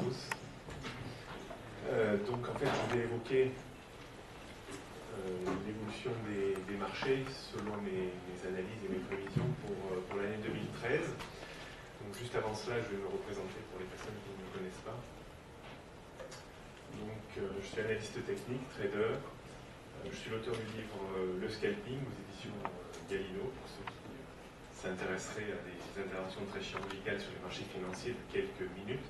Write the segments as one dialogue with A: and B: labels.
A: tous. Donc en fait, je vais évoquer l'évolution des marchés selon mes analyses et mes prévisions pour l'année 2013. Donc juste avant cela, je vais me représenter pour les personnes qui ne me connaissent pas. Donc je suis analyste technique, trader. Je suis l'auteur du livre Le Scalping aux éditions Galino, pour ceux qui s'intéresseraient à des interventions très chirurgicales sur les marchés financiers de quelques minutes.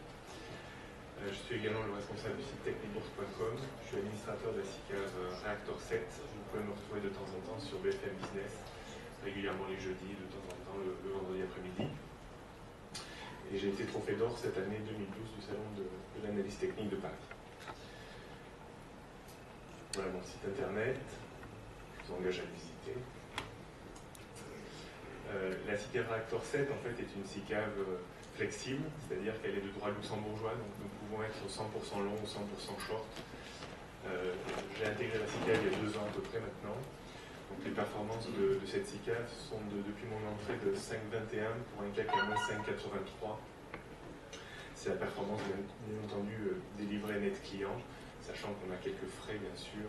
A: Je suis également le responsable du site technibourse.com. Je suis administrateur de la SICAV Reactor 7. Vous pouvez me retrouver de temps en temps sur BFM Business, régulièrement les jeudis, de temps en temps le vendredi après-midi. Et j'ai été trophée d'or cette année 2012 du Salon de l'analyse technique de Paris. Voilà mon site internet, je vous engage à le visiter. La SICAV Reactor 7 en fait est une SICAV flexible, c'est-à-dire qu'elle est de droit luxembourgeois, donc nous pouvons être 100% long ou 100% short. J'ai intégré la SICAV il y a 2 ans à peu près maintenant. Donc les performances de cette SICAV sont depuis mon entrée de 5,21 pour un CAC à moins 5,83. C'est la performance bien entendu des livrets net clients, sachant qu'on a quelques frais bien sûr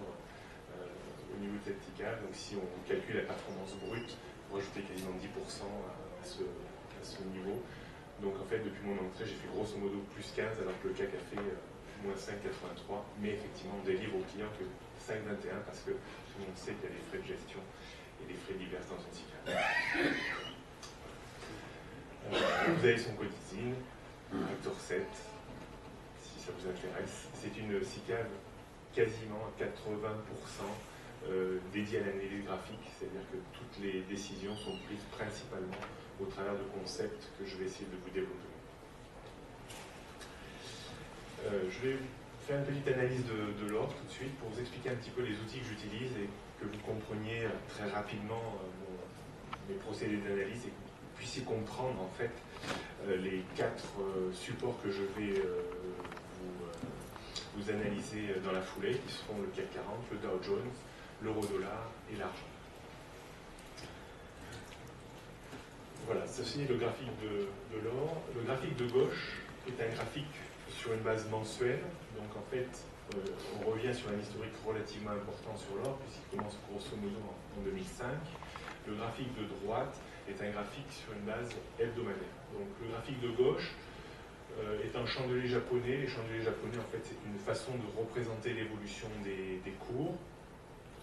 A: au niveau de cette SICAV. Donc si on calcule la performance brute, on va ajouter quasiment 10% à ce niveau. Donc en fait, depuis mon entrée, j'ai fait grosso modo plus 15, alors que le CAC a fait moins 5,83. Mais effectivement, on délivre aux clients que 5,21 parce que tout le monde sait qu'il y a des frais de gestion et des frais divers dans une SICAV. Vous avez son codizine, Reactor 7, si ça vous intéresse. C'est une SICAV quasiment à 80% dédiée à l'analyse graphique, c'est-à-dire que toutes les décisions sont prises principalement au travers de concepts que je vais essayer de vous développer. Je vais faire une petite analyse de l'or tout de suite pour vous expliquer un petit peu les outils que j'utilise et que vous compreniez très rapidement mes procédés d'analyse et que vous puissiez comprendre en fait les 4 supports que je vais vous analyser dans la foulée, qui seront le CAC 40, le Dow Jones, l'euro-dollar et l'argent. Voilà, ceci est le graphique de l'or. Le graphique de gauche est un graphique sur une base mensuelle. Donc en fait, on revient sur un historique relativement important sur l'or, puisqu'il commence grosso modo en 2005. Le graphique de droite est un graphique sur une base hebdomadaire. Donc le graphique de gauche est un chandelier japonais. Les chandeliers japonais, en fait, c'est une façon de représenter l'évolution des cours.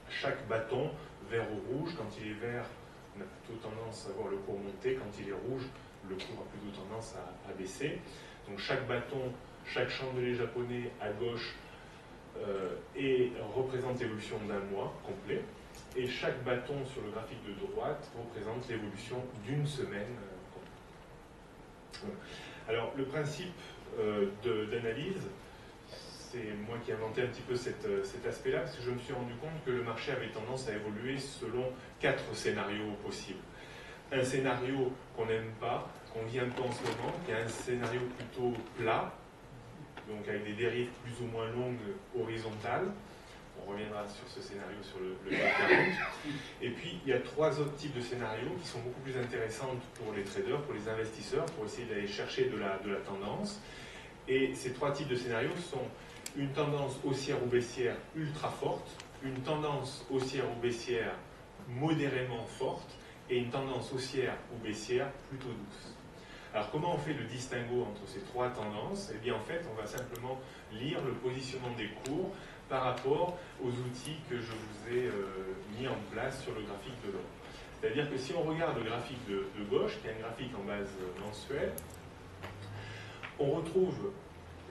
A: Chaque bâton, vert ou rouge, quand il est vert, on a plutôt tendance à voir le cours monter. Quand il est rouge, le cours a plutôt tendance à baisser. Donc chaque bâton, chaque chandelier japonais à gauche représente l'évolution d'un mois complet. Et chaque bâton sur le graphique de droite représente l'évolution d'une semaine complète. Alors le principe d'analyse, c'est moi qui ai inventé un petit peu cet aspect-là, parce que je me suis rendu compte que le marché avait tendance à évoluer selon 4 scénarios possibles. Un scénario qu'on n'aime pas, qu'on vit un peu en ce moment, qui est un scénario plutôt plat, donc avec des dérives plus ou moins longues horizontales. On reviendra sur ce scénario sur le CAC 40. Et puis, il y a 3 autres types de scénarios qui sont beaucoup plus intéressants pour les traders, pour les investisseurs, pour essayer d'aller chercher de la tendance. Et ces 3 types de scénarios sont une tendance haussière ou baissière ultra forte, une tendance haussière ou baissière modérément forte, et une tendance haussière ou baissière plutôt douce. Alors comment on fait le distinguo entre ces 3 tendances? Eh bien en fait, on va simplement lire le positionnement des cours par rapport aux outils que je vous ai mis en place sur le graphique de l'or. C'est-à-dire que si on regarde le graphique de gauche, qui est un graphique en base mensuelle, on retrouve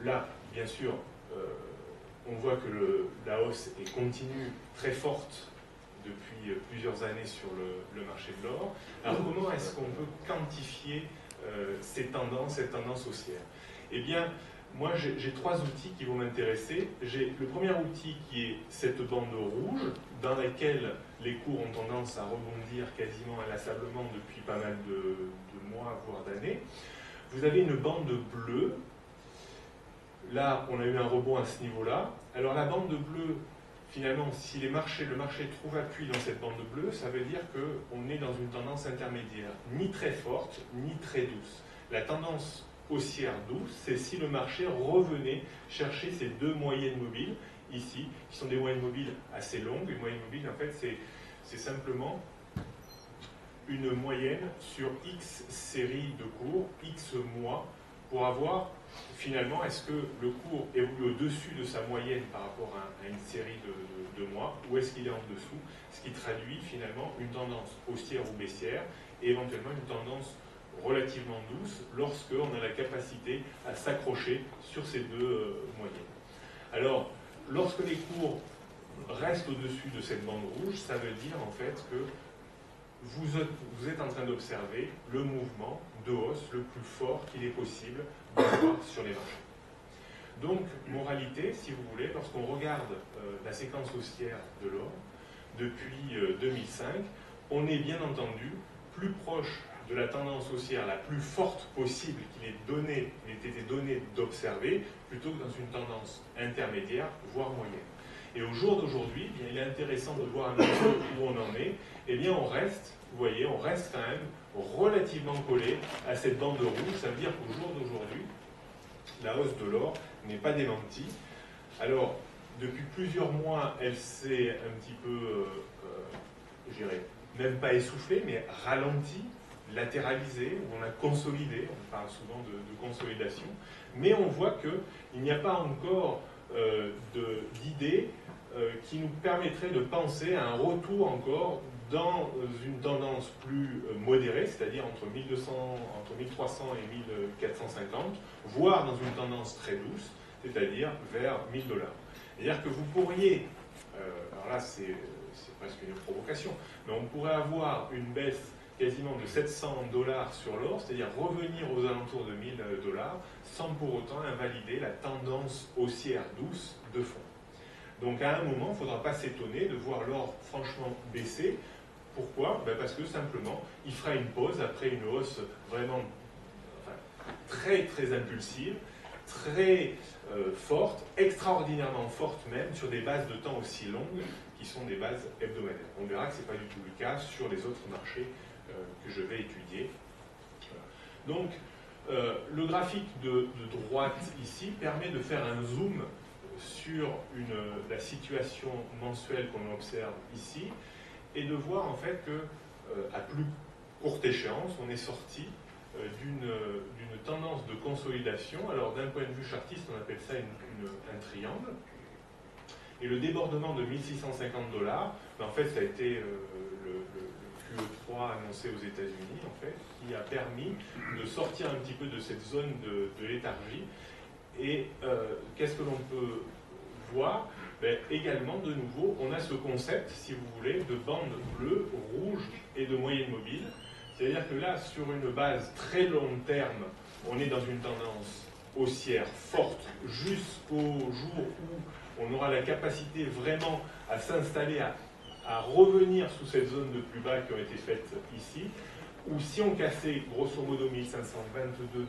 A: là, bien sûr, on voit que la hausse est continue, très forte depuis plusieurs années sur le marché de l'or. Alors comment est-ce qu'on peut quantifier cette tendance haussière? Eh bien, moi j'ai 3 outils qui vont m'intéresser. J'ai le premier outil qui est cette bande rouge, dans laquelle les cours ont tendance à rebondir quasiment inlassablement depuis pas mal de mois, voire d'années. Vous avez une bande bleue. Là, on a eu un rebond à ce niveau-là. Alors la bande bleue, finalement, si le marché trouve appui dans cette bande bleue, ça veut dire qu'on est dans une tendance intermédiaire, ni très forte, ni très douce. La tendance haussière douce, c'est si le marché revenait chercher ces deux moyennes mobiles, ici, qui sont des moyennes mobiles assez longues. Une moyenne mobile, en fait, c'est simplement une moyenne sur X séries de cours, X mois, pour avoir, finalement, est-ce que le cours évolue au-dessus de sa moyenne par rapport à une série de mois, ou est-ce qu'il est en dessous, ce qui traduit, finalement, une tendance haussière ou baissière, et éventuellement une tendance relativement douce, lorsqu'on a la capacité à s'accrocher sur ces deux moyennes. Alors, lorsque les cours restent au-dessus de cette bande rouge, ça veut dire, en fait, que vous êtes en train d'observer le mouvement de hausse le plus fort qu'il est possible d'avoir sur les marchés. Donc, moralité, si vous voulez, lorsqu'on regarde la séquence haussière de l'or depuis 2005, on est bien entendu plus proche de la tendance haussière la plus forte possible qu'il ait été donné d'observer, plutôt que dans une tendance intermédiaire, voire moyenne. Et au jour d'aujourd'hui, il est intéressant de voir un peu où on en est. Eh bien, on reste, vous voyez, on reste quand même relativement collé à cette bande rouge. Ça veut dire qu'au jour d'aujourd'hui, la hausse de l'or n'est pas démentie. Alors, depuis plusieurs mois, elle s'est un petit peu, je dirais, même pas essoufflée, mais ralentie, latéralisée, où on a consolidé. On parle souvent de consolidation. Mais on voit qu'il n'y a pas encore d'idées qui nous permettrait de penser à un retour encore dans une tendance plus modérée, c'est-à-dire entre 1300 et 1450, voire dans une tendance très douce, c'est-à-dire vers 1000 $. C'est-à-dire que vous pourriez, alors là c'est presque une provocation, mais on pourrait avoir une baisse quasiment de 700 $ sur l'or, c'est-à-dire revenir aux alentours de 1000 $, sans pour autant invalider la tendance haussière douce de fond. Donc à un moment, il ne faudra pas s'étonner de voir l'or franchement baisser. Pourquoi? Parce que simplement, il fera une pause après une hausse vraiment très très impulsive, très forte, extraordinairement forte même, sur des bases de temps aussi longues qui sont des bases hebdomadaires. On verra que ce n'est pas du tout le cas sur les autres marchés que je vais étudier. Donc, le graphique de droite ici permet de faire un zoom sur la situation mensuelle qu'on observe ici et de voir en fait que à plus courte échéance, on est sorti d'une tendance de consolidation. Alors d'un point de vue chartiste, on appelle ça un triangle. Et le débordement de 1650 $, en fait, ça a été le QE3 annoncé aux États-Unis, en fait, qui a permis de sortir un petit peu de cette zone de léthargie. Et qu'est-ce que l'on peut voir? Également, de nouveau, on a ce concept, si vous voulez, de bande bleue, rouge et de moyenne mobile. C'est-à-dire que là, sur une base très long terme, on est dans une tendance haussière forte jusqu'au jour où on aura la capacité vraiment à s'installer, à revenir sous cette zone de plus bas qui ont été faites ici, ou si on cassait grosso modo 1522 $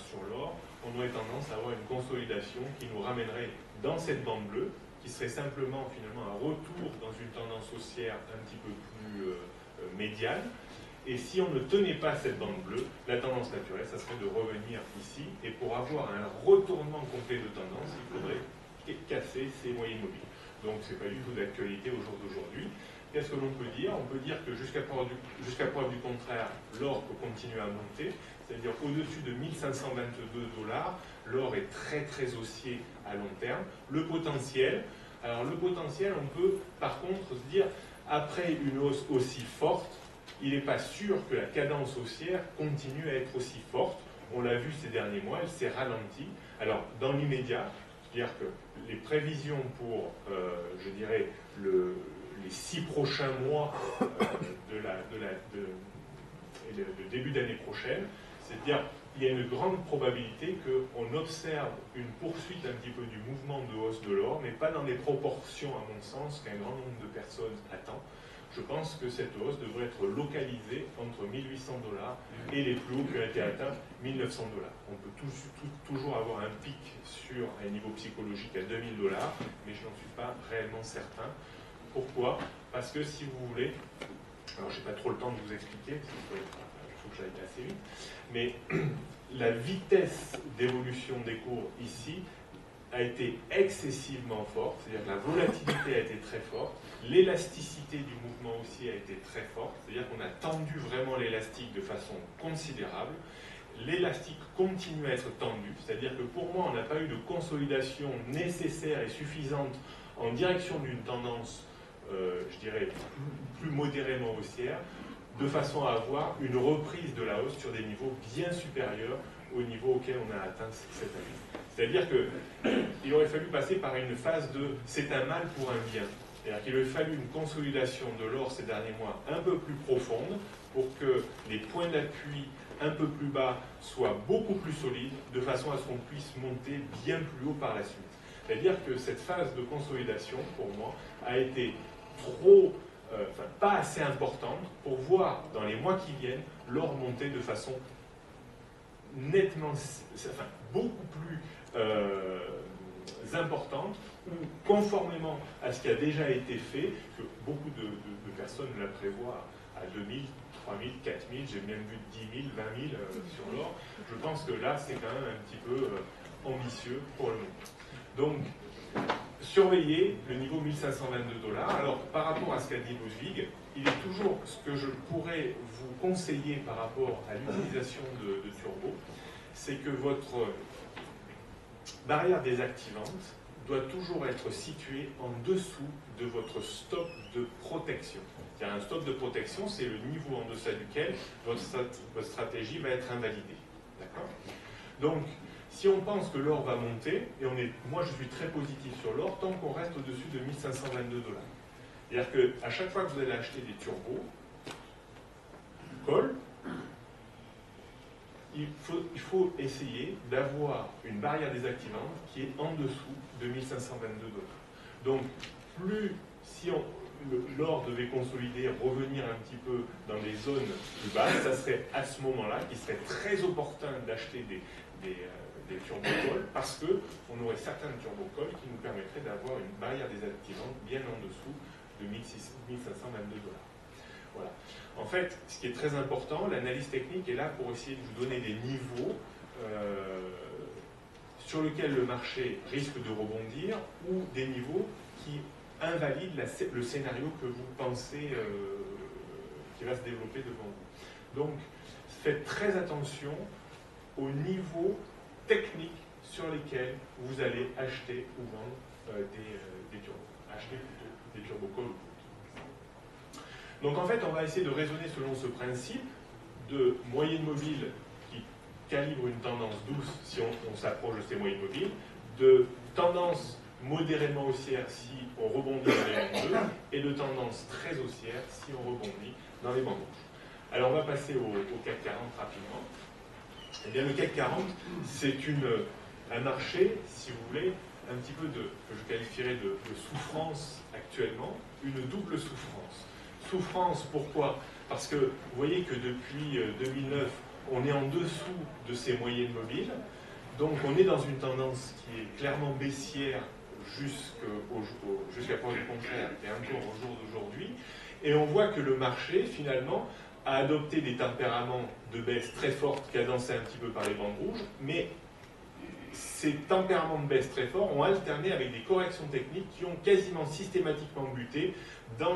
A: sur l'or, on aurait tendance à avoir une consolidation qui nous ramènerait dans cette bande bleue, qui serait simplement finalement un retour dans une tendance haussière un petit peu plus médiane. Et si on ne tenait pas cette bande bleue, la tendance naturelle, ça serait de revenir ici. Et pour avoir un retournement complet de tendance, il faudrait casser ces moyennes mobiles. Donc ce n'est pas du tout d'actualité au jour d'aujourd'hui. Qu'est-ce que l'on peut dire? On peut dire que jusqu'à preuve du contraire, l'or peut continuer à monter, c'est-à-dire au-dessus de 1522 $, l'or est très très haussier à long terme. Le potentiel, alors le potentiel, on peut par contre se dire, après une hausse aussi forte, il n'est pas sûr que la cadence haussière continue à être aussi forte. On l'a vu ces derniers mois, elle s'est ralentie. Alors dans l'immédiat, c'est-à-dire que les prévisions pour, je dirais, les 6 prochains mois de début d'année prochaine, c'est-à-dire qu'il y a une grande probabilité qu'on observe une poursuite un petit peu du mouvement de hausse de l'or, mais pas dans les proportions, à mon sens, qu'un grand nombre de personnes attend. Je pense que cette hausse devrait être localisée entre 1800 $ et les plus hauts qui ont été atteints, 1900 $. On peut toujours avoir un pic sur un niveau psychologique à 2000 $, mais je n'en suis pas réellement certain. Pourquoi? Parce que si vous voulez, alors je n'ai pas trop le temps de vous expliquer, parce qu'il faut faut que j'aille assez vite, mais la vitesse d'évolution des cours ici a été excessivement forte, c'est-à-dire que la volatilité a été très forte, l'élasticité du mouvement aussi a été très forte, c'est-à-dire qu'on a tendu vraiment l'élastique de façon considérable. L'élastique continue à être tendu, c'est-à-dire que pour moi, on n'a pas eu de consolidation nécessaire et suffisante en direction d'une tendance, je dirais, plus modérément haussière, de façon à avoir une reprise de la hausse sur des niveaux bien supérieurs au niveau auquel on a atteint cette année. C'est-à-dire qu'il aurait fallu passer par une phase de « c'est un mal pour un bien ». C'est-à-dire qu'il aurait fallu une consolidation de l'or ces derniers mois un peu plus profonde pour que les points d'appui un peu plus bas soient beaucoup plus solides, de façon à ce qu'on puisse monter bien plus haut par la suite. C'est-à-dire que cette phase de consolidation, pour moi, a été pas assez importante pour voir dans les mois qui viennent l'or monter de façon nettement, beaucoup plus importante, ou conformément à ce qui a déjà été fait, que beaucoup de personnes la prévoient à 2000, 3000, 4000, j'ai même vu 10 000, 20 000 sur l'or. Je pense que là, c'est quand même un petit peu ambitieux pour le moment. Donc, surveillez le niveau 1522 $. Alors, par rapport à ce qu'a dit Ludwig, il est toujours ce que je pourrais vous conseiller par rapport à l'utilisation de turbo, c'est que votre barrière désactivante doit toujours être située en dessous de votre stop de protection. C'est-à-dire un stop de protection, c'est le niveau en deçà duquel votre stratégie va être invalidée. D'accord ? Donc, si on pense que l'or va monter, et moi je suis très positif sur l'or, tant qu'on reste au-dessus de 1522 $. C'est-à-dire qu'à chaque fois que vous allez acheter des turbos, call, il faut essayer d'avoir une barrière désactivante qui est en dessous de 1522 $. Donc, si l'or devait consolider, revenir un petit peu dans des zones plus basses, ça serait à ce moment-là qu'il serait très opportun d'acheter des turbocalls, parce qu'on aurait certains turbocalls qui nous permettraient d'avoir une barrière désactivante bien en dessous de 1522 $. Voilà. En fait, ce qui est très important, l'analyse technique est là pour essayer de vous donner des niveaux sur lesquels le marché risque de rebondir, ou des niveaux qui invalident le scénario que vous pensez qui va se développer devant vous. Donc, faites très attention au niveau technique sur lesquels vous allez acheter ou vendre des turbos. Acheter plutôt des turbocalls. Donc en fait, on va essayer de raisonner selon ce principe de moyenne mobile qui calibre une tendance douce si on s'approche de ces moyennes mobiles, de tendance modérément haussière si on rebondit dans les bandes bleues, et de tendance très haussière si on rebondit dans les bandes rouges. Alors on va passer au CAC 40 rapidement. Eh bien le CAC 40, c'est un marché, si vous voulez, un petit peu que je qualifierais de souffrance actuellement, une double souffrance. Souffrance, pourquoi? Parce que vous voyez que depuis 2009, on est en dessous de ces moyennes mobiles, donc on est dans une tendance qui est clairement baissière jusqu'à preuve du contraire et encore au jour d'aujourd'hui, et on voit que le marché, finalement, a adopté des tempéraments de baisse très fortes, cadencés un petit peu par les bandes rouges, mais ces tempéraments de baisse très forts ont alterné avec des corrections techniques qui ont quasiment systématiquement buté dans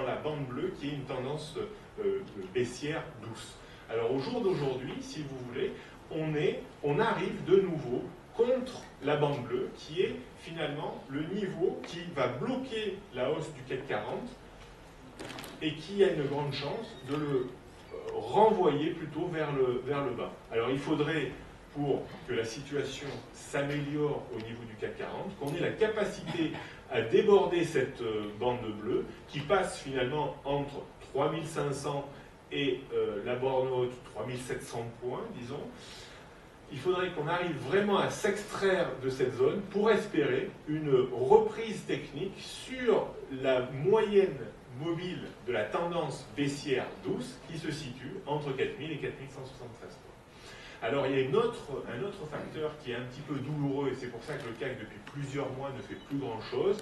A: la bande bleue, qui est une tendance baissière douce. Alors au jour d'aujourd'hui, si vous voulez, on arrive de nouveau contre la bande bleue, qui est finalement le niveau qui va bloquer la hausse du CAC 40 et qui a une grande chance de le renvoyer plutôt vers le bas. Alors il faudrait, pour que la situation s'améliore au niveau du CAC 40, qu'on ait la capacité à déborder cette bande bleue qui passe finalement entre 3500 et la borne haute 3700 points, disons. Il faudrait qu'on arrive vraiment à s'extraire de cette zone pour espérer une reprise technique sur la moyenne mobile de la tendance baissière douce qui se situe entre 4000 et 4173 points. Alors il y a un autre facteur qui est un petit peu douloureux, et c'est pour ça que le CAC depuis plusieurs mois ne fait plus grand-chose,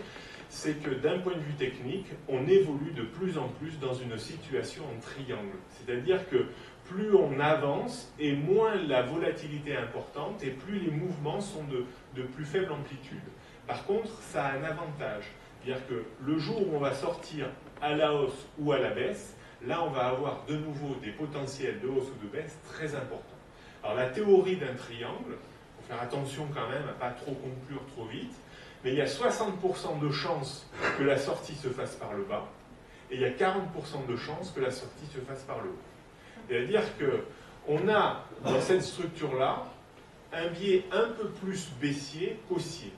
A: c'est que d'un point de vue technique, on évolue de plus en plus dans une situation en triangle. C'est-à-dire que plus on avance, et moins la volatilité est importante, et plus les mouvements sont de plus faible amplitude. Par contre, ça a un avantage. C'est-à-dire que le jour où on va sortir à la hausse ou à la baisse, là on va avoir de nouveau des potentiels de hausse ou de baisse très importants. Alors la théorie d'un triangle, il faut faire attention quand même à ne pas trop conclure trop vite, mais il y a 60% de chances que la sortie se fasse par le bas, et il y a 40% de chances que la sortie se fasse par le haut. C'est-à-dire qu'on a dans cette structure-là un biais un peu plus baissier qu'haussier.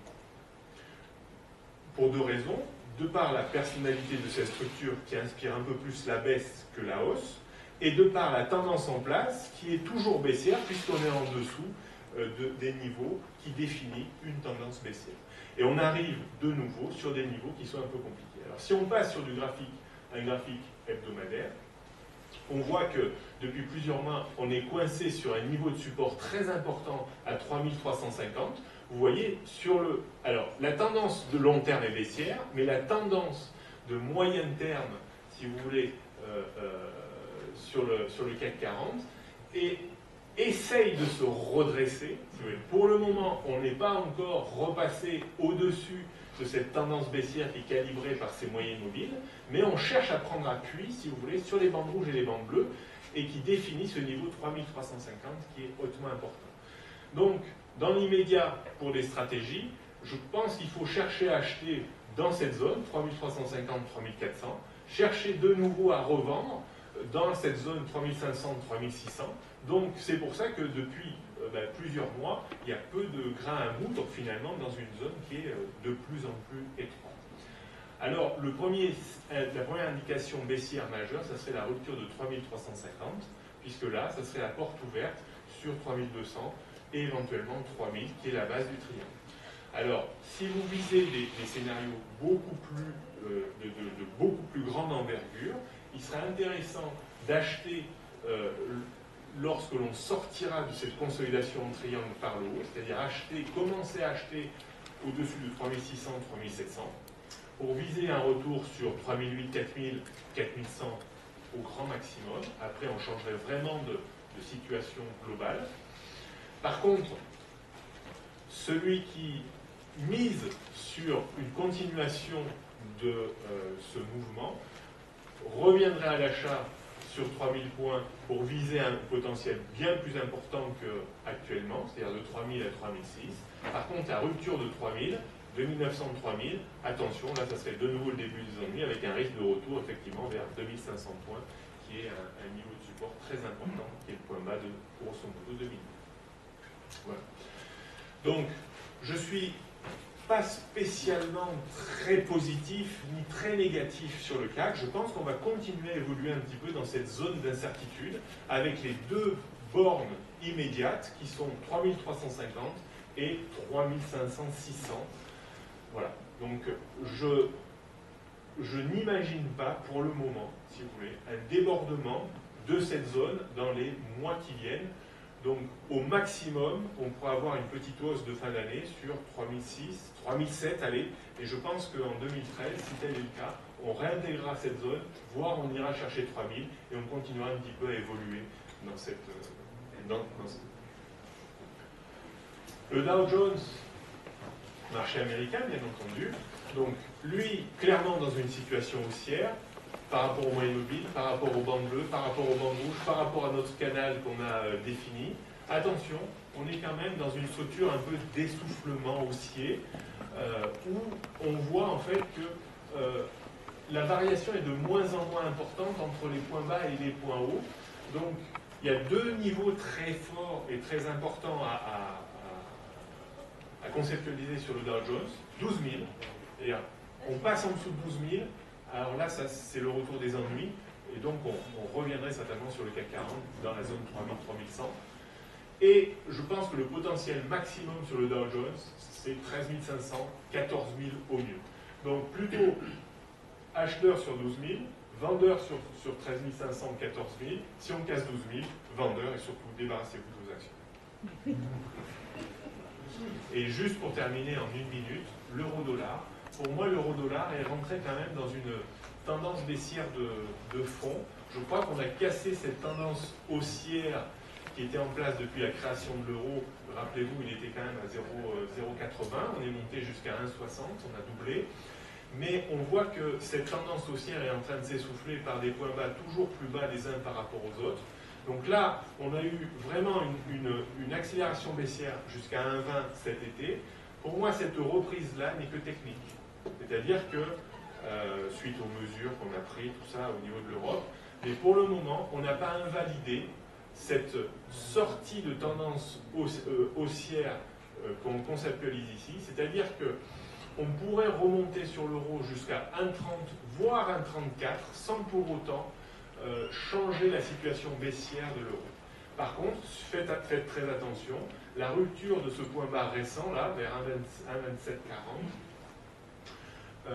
A: Pour deux raisons. De par la personnalité de cette structure qui inspire un peu plus la baisse que la hausse, et de par la tendance en place qui est toujours baissière puisqu'on est en dessous des niveaux qui définissent une tendance baissière. Et on arrive de nouveau sur des niveaux qui sont un peu compliqués. Alors si on passe sur un graphique hebdomadaire, on voit que depuis plusieurs mois, on est coincé sur un niveau de support très important à 3350. Vous voyez, alors, la tendance de long terme est baissière, mais la tendance de moyen terme, si vous voulez, sur le CAC 40, essaye de se redresser. Si vous voulez. Pour le moment, on n'est pas encore repassé au-dessus de cette tendance baissière qui est calibrée par ces moyennes mobiles, mais on cherche à prendre appui, si vous voulez, sur les bandes rouges et les bandes bleues, et qui définit ce niveau 3350 qui est hautement important. Donc, dans l'immédiat, pour les stratégies, je pense qu'il faut chercher à acheter dans cette zone, 3350-3400, chercher de nouveau à revendre dans cette zone 3500-3600. Donc c'est pour ça que depuis plusieurs mois, il y a peu de grains à moudre finalement dans une zone qui est de plus en plus étroite. Alors la première indication baissière majeure, ça serait la rupture de 3350, puisque là, ça serait la porte ouverte sur 3200 et éventuellement 3000, qui est la base du triangle. Alors, si vous visez des scénarios de beaucoup plus grande envergure, il serait intéressant d'acheter lorsque l'on sortira de cette consolidation en triangle par le haut, c'est-à-dire commencer à acheter au-dessus de 3600, 3700, pour viser un retour sur 3008, 4000, 4100 au grand maximum. Après, on changerait vraiment de situation globale. Par contre, celui qui mise sur une continuation de ce mouvement reviendrait à l'achat sur 3000 points pour viser un potentiel bien plus important qu'actuellement, c'est-à-dire de 3000 à 3006. Par contre, la rupture de 3000, 2900 3000, attention, là, ça serait de nouveau le début des ennuis avec un risque de retour effectivement vers 2500 points, qui est un niveau de support très important, qui est le point bas de grosso modo 2000. Voilà. Donc, je ne suis pas spécialement très positif ni très négatif sur le CAC. Je pense qu'on va continuer à évoluer un petit peu dans cette zone d'incertitude avec les deux bornes immédiates qui sont 3350 et 3500-600. Voilà. Donc, je n'imagine pas pour le moment, si vous voulez, un débordement de cette zone dans les mois qui viennent. Donc, au maximum, on pourra avoir une petite hausse de fin d'année sur 3006, 3007, allez. Et je pense qu'en 2013, si tel est le cas, on réintégrera cette zone, voire on ira chercher 3000 et on continuera un petit peu à évoluer dans cette. Le Dow Jones, marché américain, bien entendu. Donc, lui, clairement dans une situation haussière, par rapport aux moyennes mobiles, par rapport aux bandes bleues, par rapport aux bandes rouges, par rapport à notre canal qu'on a défini. Attention, on est quand même dans une structure un peu d'essoufflement haussier, où on voit en fait que la variation est de moins en moins importante entre les points bas et les points hauts. Donc, il y a deux niveaux très forts et très importants à conceptualiser sur le Dow Jones. 12 000, c'est-à-dire on passe en dessous de 12 000. Alors là, c'est le retour des ennuis, et donc on reviendrait certainement sur le CAC 40 dans la zone 3000-3100. Et je pense que le potentiel maximum sur le Dow Jones, c'est 13 500, 14 000 au mieux. Donc plutôt acheteur sur 12 000, vendeur sur 13 500, 14 000. Si on casse 12 000, vendeur et surtout débarrassez-vous de vos actions. Et juste pour terminer en une minute, l'euro-dollar. Pour moi, l'euro-dollar est rentré quand même dans une tendance baissière de fond. Je crois qu'on a cassé cette tendance haussière qui était en place depuis la création de l'euro. Rappelez-vous, il était quand même à 0,80. On est monté jusqu'à 1,60, on a doublé. Mais on voit que cette tendance haussière est en train de s'essouffler par des points bas toujours plus bas les uns par rapport aux autres. Donc là, on a eu vraiment une accélération baissière jusqu'à 1,20 cet été. Pour moi, cette reprise-là n'est que technique. C'est-à-dire que, suite aux mesures qu'on a prises, tout ça au niveau de l'Europe, mais pour le moment, on n'a pas invalidé cette sortie de tendance haussière qu'on conceptualise ici. C'est-à-dire que on pourrait remonter sur l'euro jusqu'à 1,30, voire 1,34, sans pour autant changer la situation baissière de l'euro. Par contre, faites très attention, la rupture de ce point bas récent, là, vers 1,2740,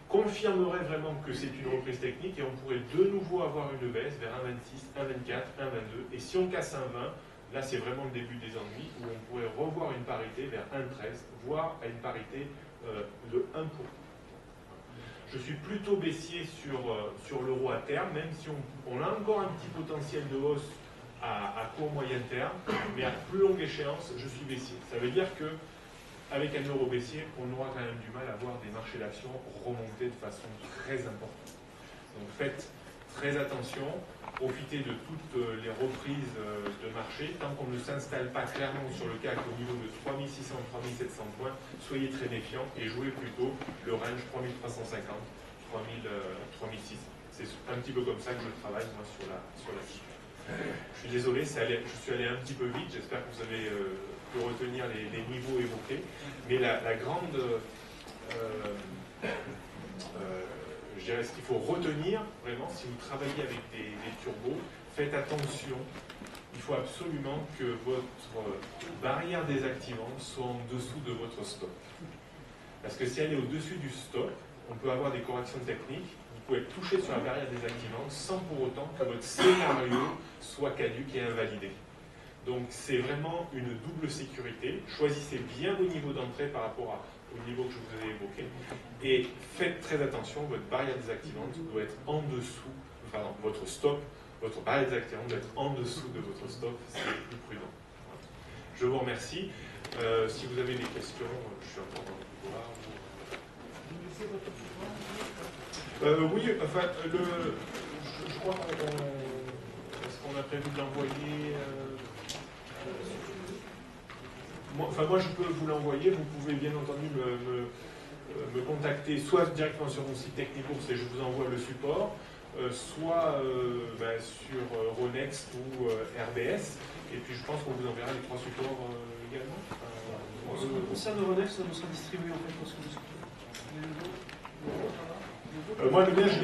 A: confirmerait vraiment que c'est une reprise technique et on pourrait de nouveau avoir une baisse vers 1,26, 1,24, 1,22. Et si on casse 1,20, là c'est vraiment le début des ennuis, où on pourrait revoir une parité vers 1,13, voire à une parité de 1 pour. Je suis plutôt baissier sur l'euro à terme, même si on a encore un petit potentiel de hausse à court moyen terme, mais à plus longue échéance, je suis baissier. Ça veut dire que avec un euro baissier, on aura quand même du mal à voir des marchés d'actions remonter de façon très importante. Donc faites très attention, profitez de toutes les reprises de marché. Tant qu'on ne s'installe pas clairement sur le CAC au niveau de 3600, 3700 points, soyez très méfiants et jouez plutôt le range 3350, 3600. C'est un petit peu comme ça que je travaille moi sur la suite. Je suis désolé, je suis allé un petit peu vite, j'espère que vous avez pu retenir les niveaux évoqués, mais la grande, je dirais ce qu'il faut retenir vraiment, si vous travaillez avec des turbos, faites attention, il faut absolument que votre barrière désactivante soit en dessous de votre stop. Parce que si elle est au-dessus du stop, on peut avoir des corrections techniques, vous pouvez être touché sur la barrière désactivante sans pour autant que votre scénario soit caduque et invalidé. Donc c'est vraiment une double sécurité. Choisissez bien vos niveaux d'entrée par rapport au niveau que je vous ai évoqué. Et faites très attention, votre barrière désactivante doit être en dessous, pardon, votre stop, votre barrière désactivante doit être en dessous de votre stop, c'est plus prudent. Je vous remercie. Si vous avez des questions, je suis encore dans le pouvoir. Oui, enfin, je crois qu'on a prévu de l'envoyer. Moi, je peux vous l'envoyer. Vous pouvez bien entendu me contacter soit directement sur mon site Technicourse et je vous envoie le support, soit sur Ronext ou RBS. Et puis, je pense qu'on vous enverra les 3 supports également.
B: En ce qui concerne Ronext, ça nous sera distribué en fait parce que
A: moi, le mien, je